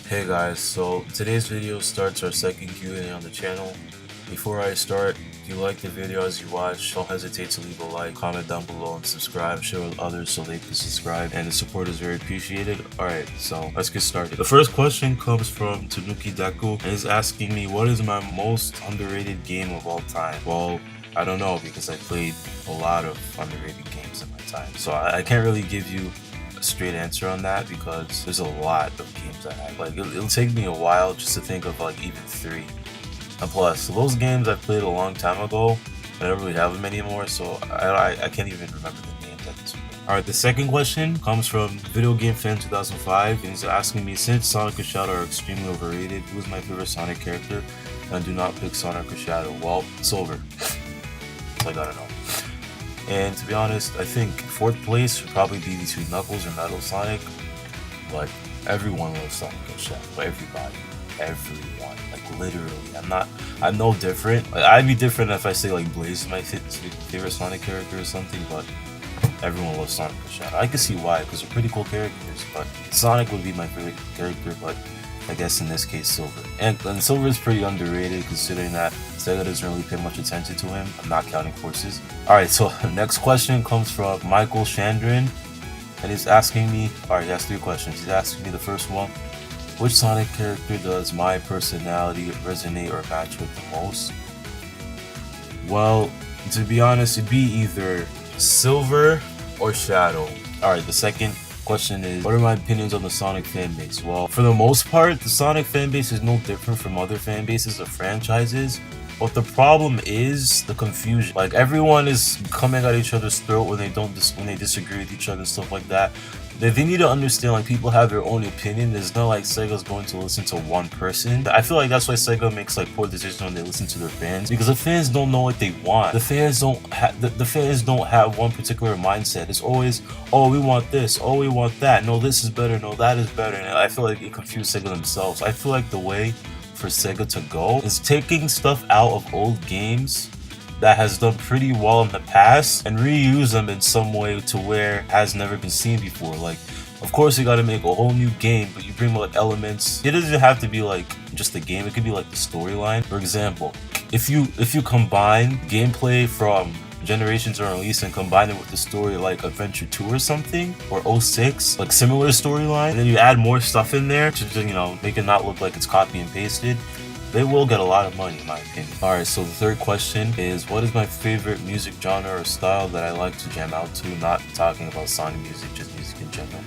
Hey guys, so today's video starts our second Q&A on the channel. Before I start, if you like the video as you watch, don't hesitate to leave a like, comment down below, and subscribe. Share with others so they can subscribe, and the support is very appreciated. Alright, so let's get started. The first question comes from Tanuki Deku, and he's asking me, what is my most underrated game of all time? Well, I don't know, because I played a lot of underrated games in my time, so I can't really give you a straight answer on that because there's a lot of games I have. Like it'll take me a while just to think of like even three. And plus, those games I played a long time ago, I don't really have them anymore, so I can't even remember the names at this point. Alright, the second question comes from Video Game Fan 2005, and he's asking me, since Sonic and Shadow are extremely overrated, who is my favorite Sonic character? And do not pick Sonic or Shadow. Well, Silver. I gotta know. And to be honest, I think fourth place would probably be between Knuckles or Metal Sonic. But everyone loves Sonic and Shadow. Everyone. Like literally. I'm no different. Like, I'd be different if I say like Blaze is my favorite Sonic character or something, but everyone loves Sonic and Shadow. I can see why, because they're pretty cool characters, but Sonic would be my favorite character, but I guess in this case Silver. And Silver is pretty underrated considering that Sega doesn't really pay much attention to him. I'm not counting Forces. Alright, so the next question comes from Michael Chandran, and he's asking me, alright, he has three questions. He's asking me the first one, which Sonic character does my personality resonate or match with the most? Well, to be honest, it'd be either Silver or Shadow. Alright, the second question is, what are my opinions on the Sonic fanbase? Well, for the most part, the Sonic fanbase is no different from other fanbases of franchises, but the problem is the confusion. Like, everyone is coming at each other's throat when they disagree with each other and stuff like that. They need to understand, like, people have their own opinion. It's not like Sega's going to listen to one person. I feel like that's why Sega makes like poor decisions when they listen to their fans, because the fans don't know what they want. The fans don't have one particular mindset. It's always, oh, we want this, oh, we want that, no, this is better, no, that is better. And I feel like it confused Sega themselves. I feel like the way for Sega to go is taking stuff out of old games that has done pretty well in the past and reuse them in some way to where it has never been seen before. Like, of course you gotta make a whole new game, but you bring like elements. It doesn't have to be like just the game, it could be like the storyline. For example, if you combine gameplay from Generations Unreleased and combine it with the story like Adventure 2 or something, or 06, like similar storyline, and then you add more stuff in there to, you know, make it not look like it's copy and pasted, they will get a lot of money in my opinion. Alright, so the third question is, what is my favorite music genre or style that I like to jam out to? Not talking about Sonic music, just music in general.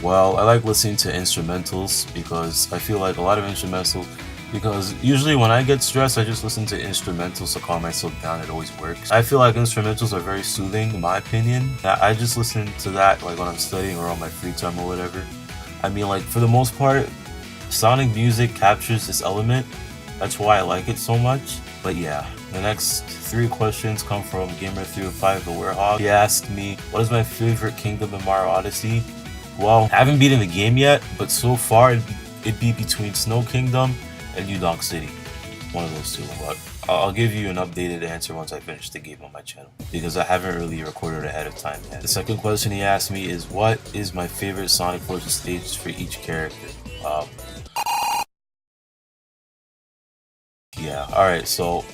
Well, I like listening to instrumentals because I feel like a lot of instrumentals, because usually when I get stressed, I just listen to instrumentals to calm myself down. It always works. I feel like instrumentals are very soothing in my opinion. I just listen to that like when I'm studying or on my free time or whatever. I mean, like, for the most part, Sonic music captures this element. That's why I like it so much. But yeah, the next three questions come from Gamer305 the Werehog. He asked me, what is my favorite kingdom in Mario Odyssey? Well, I haven't beaten the game yet, but so far it'd be between Snow Kingdom and New Donk City. One of those two. But I'll give you an updated answer once I finish the game on my channel, because I haven't really recorded ahead of time yet. The second question he asked me is, what is my favorite Sonic Forces stage for each character? Yeah, alright, so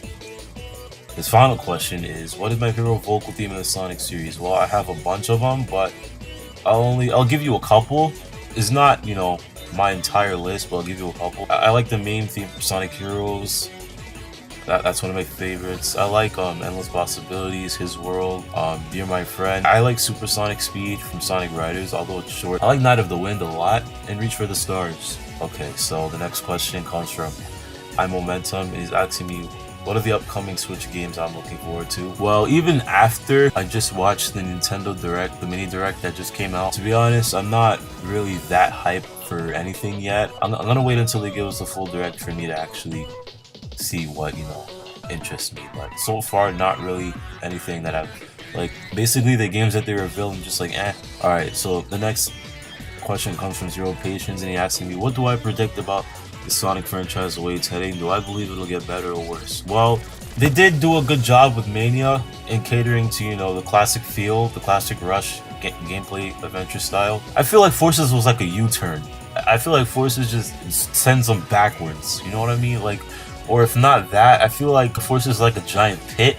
his final question is, what is my favorite vocal theme in the Sonic series? Well, I have a bunch of them, but I'll give you a couple. It's not, you know, my entire list, but I'll give you a couple. I like the main theme from Sonic Heroes. That's one of my favorites. I like Endless Possibilities, His World, Dear My Friend. I like Supersonic Speed from Sonic Riders, although it's short. I like Night of the Wind a lot, and Reach for the Stars. Okay, so the next question comes from iMomentum, and he's asking me, what are the upcoming Switch games I'm looking forward to? Well, even after I just watched the Nintendo Direct, the mini Direct that just came out, to be honest, I'm not really that hyped for anything yet. I'm gonna wait until they give us the full Direct for me to actually see what, you know, interests me. But so far, not really anything that I've, like, basically the games that they revealed, I'm just like, eh. Alright, so the next question comes from Zero Patience, and he asking me, what do I predict about the Sonic franchise, the way it's heading? Do I believe it'll get better or worse? Well, they did do a good job with Mania in catering to, you know, the classic feel, the classic Rush gameplay adventure style. I feel like Forces was like a U-turn. I feel like Forces just sends them backwards. You know what I mean? Like, or if not that, I feel like Forces is like a giant pit.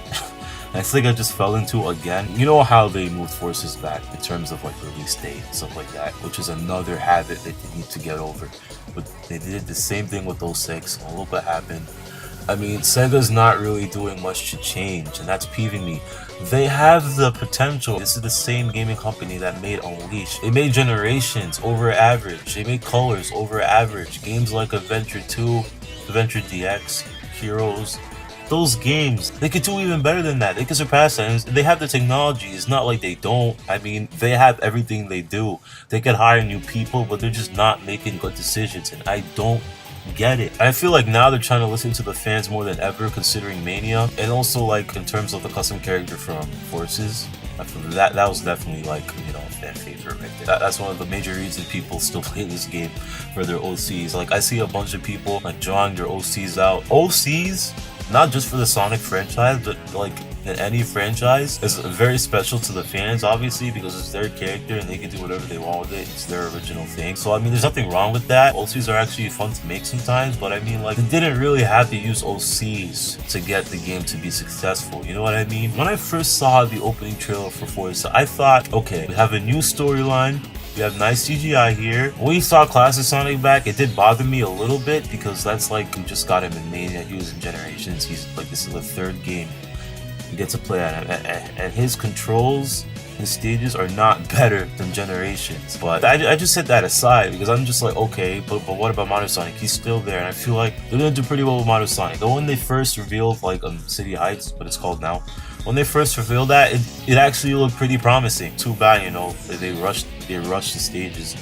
I think I just fell into again. You know how they moved Forces back in terms of like release date and stuff like that, which is another habit that they need to get over. But they did the same thing with 06, and look what happened. I mean, Sega's not really doing much to change, and that's peeving me. They have the potential. This is the same gaming company that made Unleashed. They made Generations over average. They made Colors over average. Games like Adventure 2, Adventure DX, Heroes. Those games, they could do even better than that. They could surpass that. And they have the technology. It's not like they don't. I mean, they have everything they do. They could hire new people, but they're just not making good decisions. And I don't get it. I feel like now they're trying to listen to the fans more than ever, considering Mania, and also like in terms of the custom character from Forces. I feel that was definitely like, you know, a fan favorite right there. That's one of the major reasons people still play this game for their OCs. Like I see a bunch of people like drawing their OCs out. OCs, not just for the Sonic franchise, but like in any franchise, is very special to the fans, obviously, because it's their character and they can do whatever they want with it. It's their original thing. So I mean, there's nothing wrong with that. OCs are actually fun to make sometimes, but I mean, like, they didn't really have to use OCs to get the game to be successful. You know what I mean? When I first saw the opening trailer for Forza, I thought, okay, we have a new storyline. We have nice CGI here. When we saw Classic Sonic back, it did bother me a little bit because that's like, we just got him in Mania. He was in Generations. He's like, this is the third game you get to play at, and his controls, his stages are not better than Generations. But I just set that aside because I'm just like, okay, but what about Modern Sonic? He's still there, and I feel like they're gonna do pretty well with Modern Sonic. The one they first revealed, like City Heights, what it's called now, when they first revealed that, it actually looked pretty promising. Too bad, you know, they rushed the stages.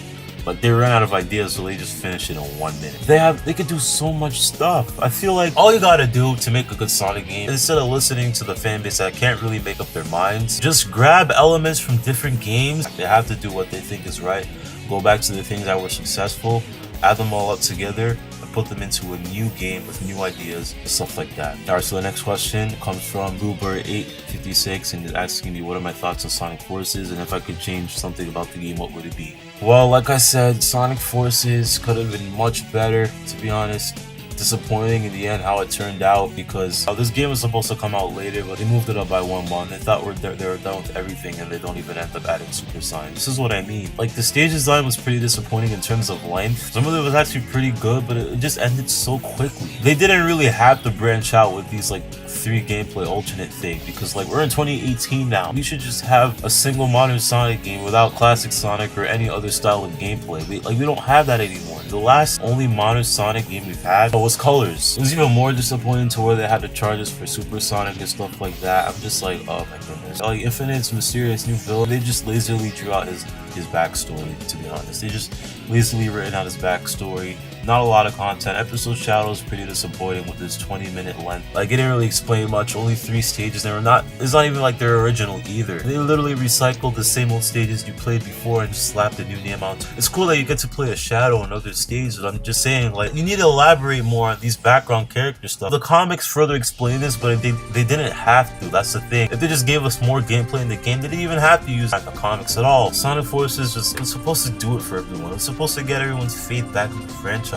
But they ran out of ideas, so they just finished it in 1 minute. They could do so much stuff. I feel like all you gotta do to make a good Sonic game, instead of listening to the fanbase that can't really make up their minds, just grab elements from different games. They have to do what they think is right. Go back to the things that were successful, add them all up together, and put them into a new game with new ideas, stuff like that. Alright, so the next question comes from Bluebird856 and is asking me what are my thoughts on Sonic Forces, and if I could change something about the game, what would it be? Well, like I said, Sonic Forces could have been much better, to be honest. Disappointing in the end how it turned out, because this game was supposed to come out later, but they moved it up by 1 month. They thought they were done with everything, and they don't even end up adding Super Saiyan. This is what I mean. Like, the stage design was pretty disappointing in terms of length. Some of it was actually pretty good, but it just ended so quickly. They didn't really have to branch out with these like 3 gameplay alternate thing, because like we're in 2018 now. We should just have a single modern Sonic game without classic Sonic or any other style of gameplay. We don't have that anymore. The last only modern Sonic game we've had was Colors. It was even more disappointing to where they had to charge us for Super Sonic and stuff like that. I'm just like, oh my goodness. Like Infinite's mysterious new villain, they just lazily drew out his backstory, to be honest. They just lazily written out his backstory. Not a lot of content. Episode Shadow is pretty disappointing with this 20-minute length. Like, it didn't really explain much. Only 3 stages. It's not even like they're original either. They literally recycled the same old stages you played before and just slapped a new name on. It's cool that you get to play a Shadow and other stages, but I'm just saying, like, you need to elaborate more on these background character stuff. The comics further explain this, but they didn't have to. That's the thing. If they just gave us more gameplay in the game, they didn't even have to use the comics at all. Sonic Forces was supposed to do it for everyone. It was supposed to get everyone's faith back in the franchise.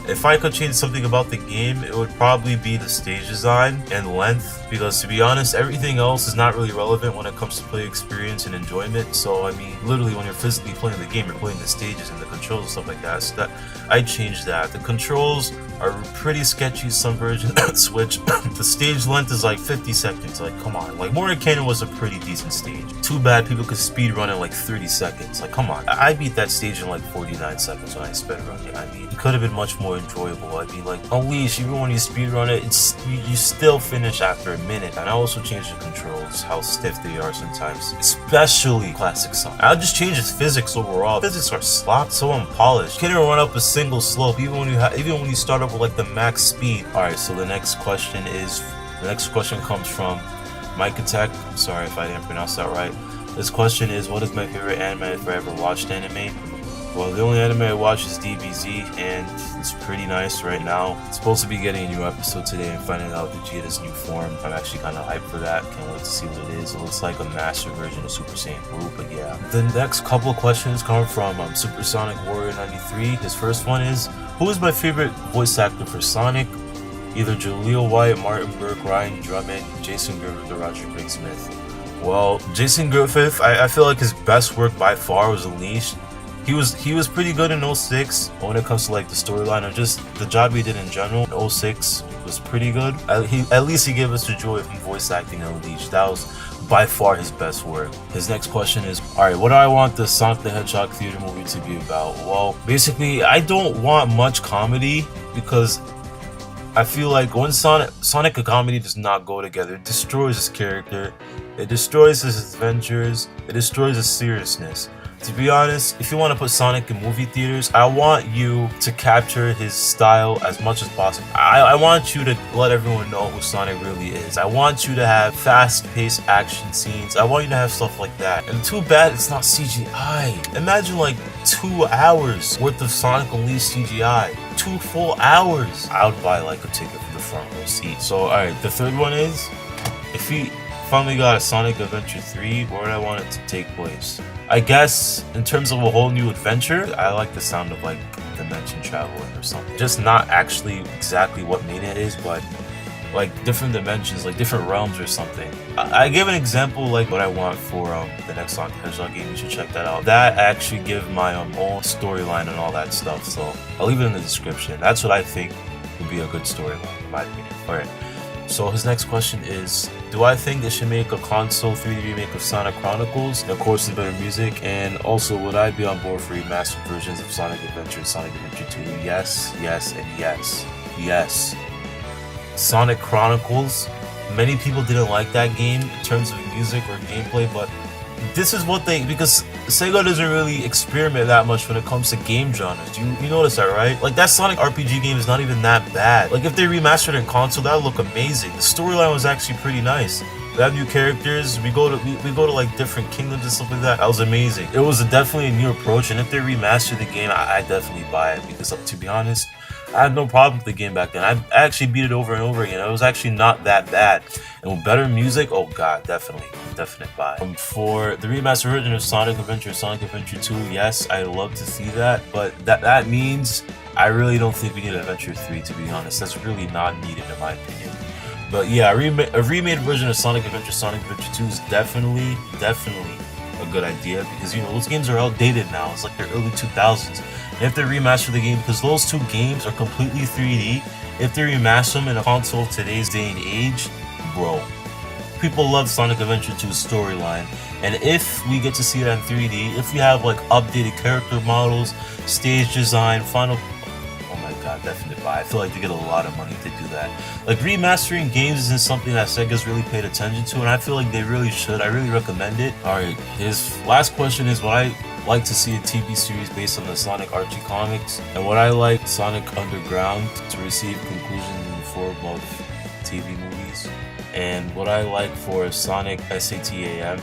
If I could change something about the game, it would probably be the stage design and length, because to be honest, everything else is not really relevant when it comes to play experience and enjoyment. So I mean, literally when you're physically playing the game, you're playing the stages and the controls and stuff like that. So I'd change that. The controls are pretty sketchy, some versions on Switch. The stage length is like 50 seconds, like come on. Like Mordenkainen was a pretty decent stage. Too bad people could speedrun in like 30 seconds. Like come on. I beat that stage in like 49 seconds when I speedrun it. I mean, it could have been much more enjoyable. I mean, like Unleashed, even when you speedrun it, you still finish after a minute. And I also changed the controls, how stiff they are sometimes, especially Classic Sonic. I'll just change its physics overall. Physics are sloppy, so unpolished. Can't even run up a single slope, even when you start up with like the max speed. All right, so the next question comes from Mike Attack. I'm sorry if I didn't pronounce that right. This question is, what is my favorite anime if I ever watched anime? Well, the only anime I watch is DBZ, and it's pretty nice right now. It's supposed to be getting a new episode today and finding out Vegeta's new form. I'm actually kind of hyped for that. Can't wait to see what it is. It looks like a master version of Super Saiyan Blue, but yeah. The next couple of questions come from Supersonic Warrior 93. His first one is, who is my favorite voice actor for Sonic? Either Jaleel White, Martin Burke, Ryan Drummond, Jason Griffith, or Roger Craig Smith. Well, Jason Griffith, I feel like his best work by far was Unleashed. He was pretty good in 06 when it comes to like the storyline or just the job he did in general. In 06 was pretty good. At least he gave us the joy from voice acting in Unleashed. That was by far his best work. His next question is, alright, what do I want the Sonic the Hedgehog theater movie to be about? Well, basically, I don't want much comedy because I feel like when Sonic and comedy does not go together, it destroys his character, it destroys his adventures, it destroys his seriousness. To be honest, if you want to put Sonic in movie theaters, I want you to capture his style as much as possible. I want you to let everyone know who Sonic really is. I want you to have fast-paced action scenes. I want you to have stuff like that. And too bad it's not CGI. Imagine like 2 hours worth of Sonic Unleashed CGI. 2 full hours. I would buy like a ticket for the front row seat. So alright, the third one is, if he finally got a Sonic Adventure 3, where would I want it to take place? I guess in terms of a whole new adventure, I like the sound of like dimension traveling or something. Just not actually exactly what Mania is, but like different dimensions, like different realms or something. I give an example like what I want for the next Sonic the Hedgehog game. You should check that out. That I actually give my own storyline and all that stuff. So I'll leave it in the description. That's what I think would be a good storyline in my opinion. Alright. So his next question is, do I think they should make a console 3D remake of Sonic Chronicles? And of course, the better music. And also, would I be on board for remastered versions of Sonic Adventure and Sonic Adventure 2? Yes, yes, and yes. Yes. Sonic Chronicles, many people didn't like that game in terms of music or gameplay, but this is what because Sega doesn't really experiment that much when it comes to game genres. You notice that, right? Like that Sonic RPG game is not even that bad. Like if they remastered in console, that would look amazing. The storyline was actually pretty nice. We have new characters. We go to like different kingdoms and stuff like that. That was amazing. It was definitely a new approach, and if they remaster the game, I definitely buy it because to be honest, I had no problem with the game back then. I actually beat it over and over again. It was actually not that bad. And with better music, oh god, definite buy. For the remastered version of Sonic Adventure 2, yes, I'd love to see that, but that means I really don't think we need Adventure 3, to be honest. That's really not needed in my opinion. But yeah, a remade version of Sonic Adventure 2 is definitely a good idea because, you know, those games are outdated now. It's like the early 2000s. And if they remaster the game, because those 2 games are completely 3D, if they remaster them in a console of today's day and age, bro, people love Sonic Adventure 2's storyline. And if we get to see that in 3D, if we have like updated character models, stage design, oh my god, definitely buy. I feel like they get a lot of money if they do that. Like remastering games isn't something that Sega's really paid attention to, and I feel like they really should. I really recommend it. Alright, his last question is, what I like to see a TV series based on the Sonic Archie comics, and what I like Sonic Underground to receive conclusions in the form of TV movies, and what I like for Sonic SATAM.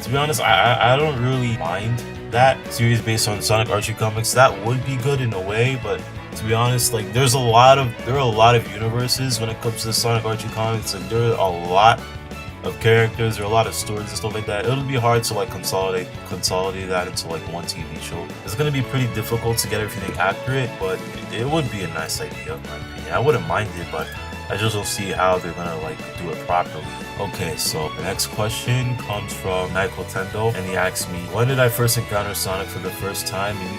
To be honest, I don't really mind that series based on Sonic Archie comics. That would be good in a way, but to be honest, like there are a lot of universes when it comes to the Sonic Archie comics. Like there are a lot of characters, there are a lot of stories and stuff like that. It'll be hard to like consolidate that into like one TV show. It's gonna be pretty difficult to get everything accurate, but it would be a nice idea in my opinion. I wouldn't mind it, but I just don't see how they're gonna like do it properly. Okay, so the next question comes from Michael Tendo, and he asks me, when did I first encounter Sonic for the first time and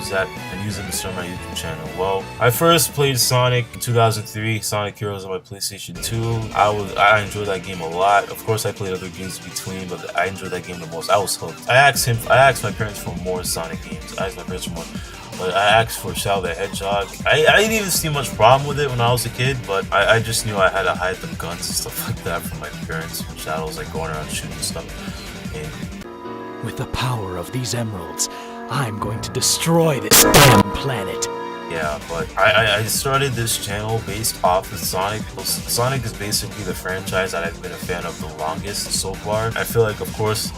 use it to start my YouTube channel? Well, I first played Sonic in 2003, Sonic Heroes on my PlayStation 2. I enjoyed that game a lot. Of course, I played other games in between, but I enjoyed that game the most. I was hooked. I asked my parents for more Sonic games. But I asked for Shadow the Hedgehog. I didn't even see much problem with it when I was a kid, but I just knew I had to hide them guns and stuff like that from my parents. Shadow was like going around shooting stuff. And with the power of these emeralds, I'm going to destroy this damn planet. Yeah, but I started this channel based off of Sonic. Sonic is basically the franchise that I've been a fan of the longest so far. I feel like, of course,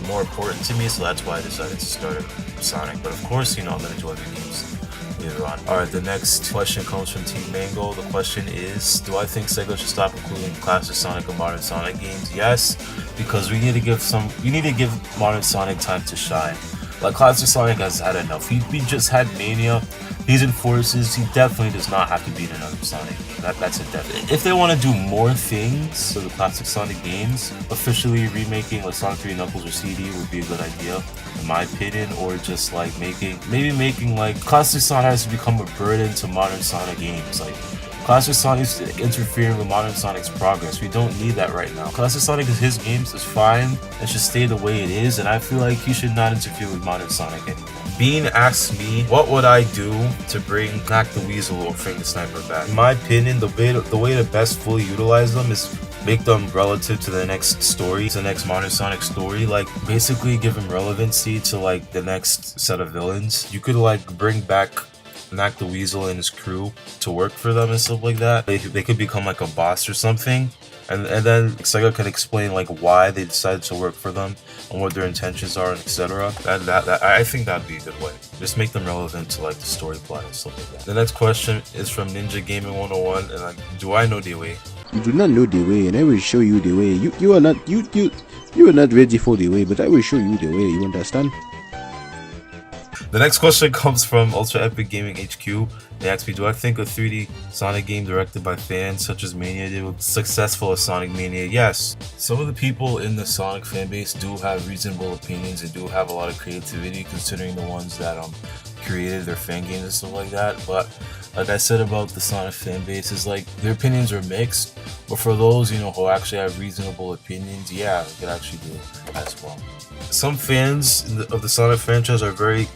more important to me, so that's why I decided to start Sonic. But of course, you know, I'm gonna do other games later on. Alright, the next question comes from Team Mango. The question is, do I think Sega should stop including classic Sonic and modern Sonic games? Yes, because we need to give modern Sonic time to shine. Like, classic Sonic has had enough. He just had Mania. He's in Forces. He definitely does not have to beat another Sonic. That's a definite. If they want to do more things for the classic Sonic games, officially remaking like Sonic 3 Knuckles or CD would be a good idea, in my opinion. Or just like maybe making like classic Sonic has to become a burden to modern Sonic games. Like, classic Sonic is interfering with modern Sonic's progress. We don't need that right now. Classic Sonic is his games, is fine. It should stay the way it is, and I feel like he should not interfere with modern Sonic anymore. Bean asked me, what would I do to bring Knack the Weasel or Fring the Sniper back? In my opinion, the way to best fully utilize them is make them relative to the next story, to the next modern Sonic story. Like, basically give them relevancy to like the next set of villains. You could like bring back Knack the Weasel and his crew to work for them and stuff like that. They could become like a boss or something, and then Sega can explain like why they decided to work for them and what their intentions are, and etc. That I think that'd be a good way. Just make them relevant to like the story plot and stuff like that. The next question is from Ninja Gaming 101, and like, do I know the way? You do not know the way, and I will show you the way. You are not ready for the way, but I will show you the way. You understand? The next question comes from Ultra Epic Gaming HQ. They asked me, do I think a 3D Sonic game directed by fans such as Mania did was successful as Sonic Mania? Yes. Some of the people in the Sonic fanbase do have reasonable opinions and do have a lot of creativity, considering the ones that created their fan games and stuff like that. But like I said about the Sonic fanbase, is like their opinions are mixed. But for those, you know, who actually have reasonable opinions, yeah, they could actually do it as well. Some fans of the Sonic franchise are very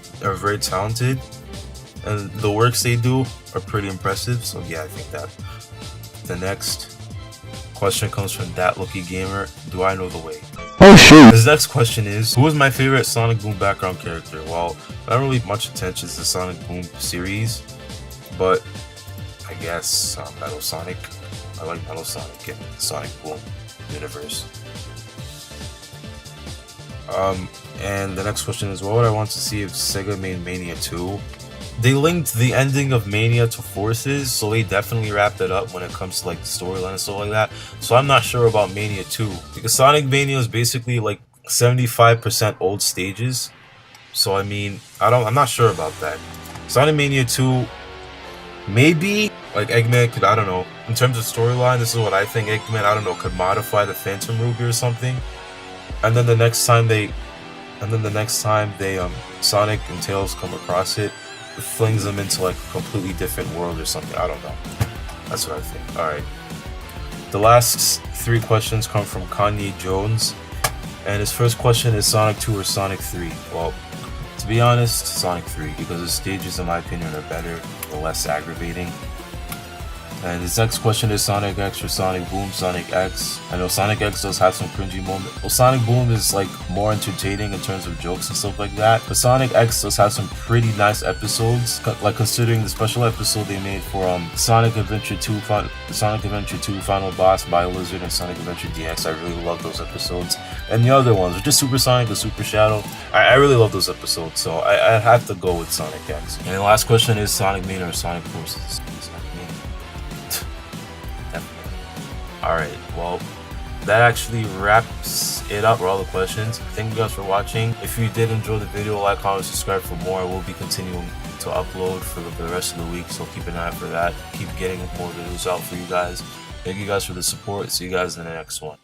talented, and the works they do are pretty impressive. So yeah, I think that. The next question comes from That Lucky Gamer. Do I know the way? Oh shit. His next question is, who is my favorite Sonic Boom background character? Well, I don't really much attention to the Sonic Boom series, but I guess Metal Sonic. I like Metal Sonic in the Sonic Boom universe. And the next question is, what would I want to see if Sega made Mania 2? They linked the ending of Mania to Forces, so they definitely wrapped it up when it comes to like the storyline and stuff like that. So I'm not sure about Mania 2, because Sonic Mania is basically like 75% old stages. So I mean, I'm not sure about that. Sonic Mania 2, maybe like Eggman could, I don't know, in terms of storyline, this is what I think. Eggman, I don't know, could modify the Phantom Ruby or something. And then the next time Sonic and Tails come across it, flings them into like a completely different world or something. I don't know. That's what I think. Alright. The last 3 questions come from Kanye Jones. And his first question is Sonic 2 or Sonic 3? Well, to be honest, Sonic 3, because the stages in my opinion are better or less aggravating. And his next question is Sonic X or Sonic Boom. Sonic X. I know Sonic X does have some cringy moments. Well, Sonic Boom is like more entertaining in terms of jokes and stuff like that. But Sonic X does have some pretty nice episodes. Like considering the special episode they made for Sonic Adventure 2 Final Boss, BioLizard, and Sonic Adventure DX. I really love those episodes. And the other ones, which is Super Sonic and Super Shadow. I really love those episodes. So I have to go with Sonic X. And the last question is Sonic Mania or Sonic Forces? Alright, well, that actually wraps it up for all the questions. Thank you guys for watching. If you did enjoy the video, like, comment, subscribe for more. I will be continuing to upload for the rest of the week, so keep an eye out for that. Keep getting more videos out for you guys. Thank you guys for the support. See you guys in the next one.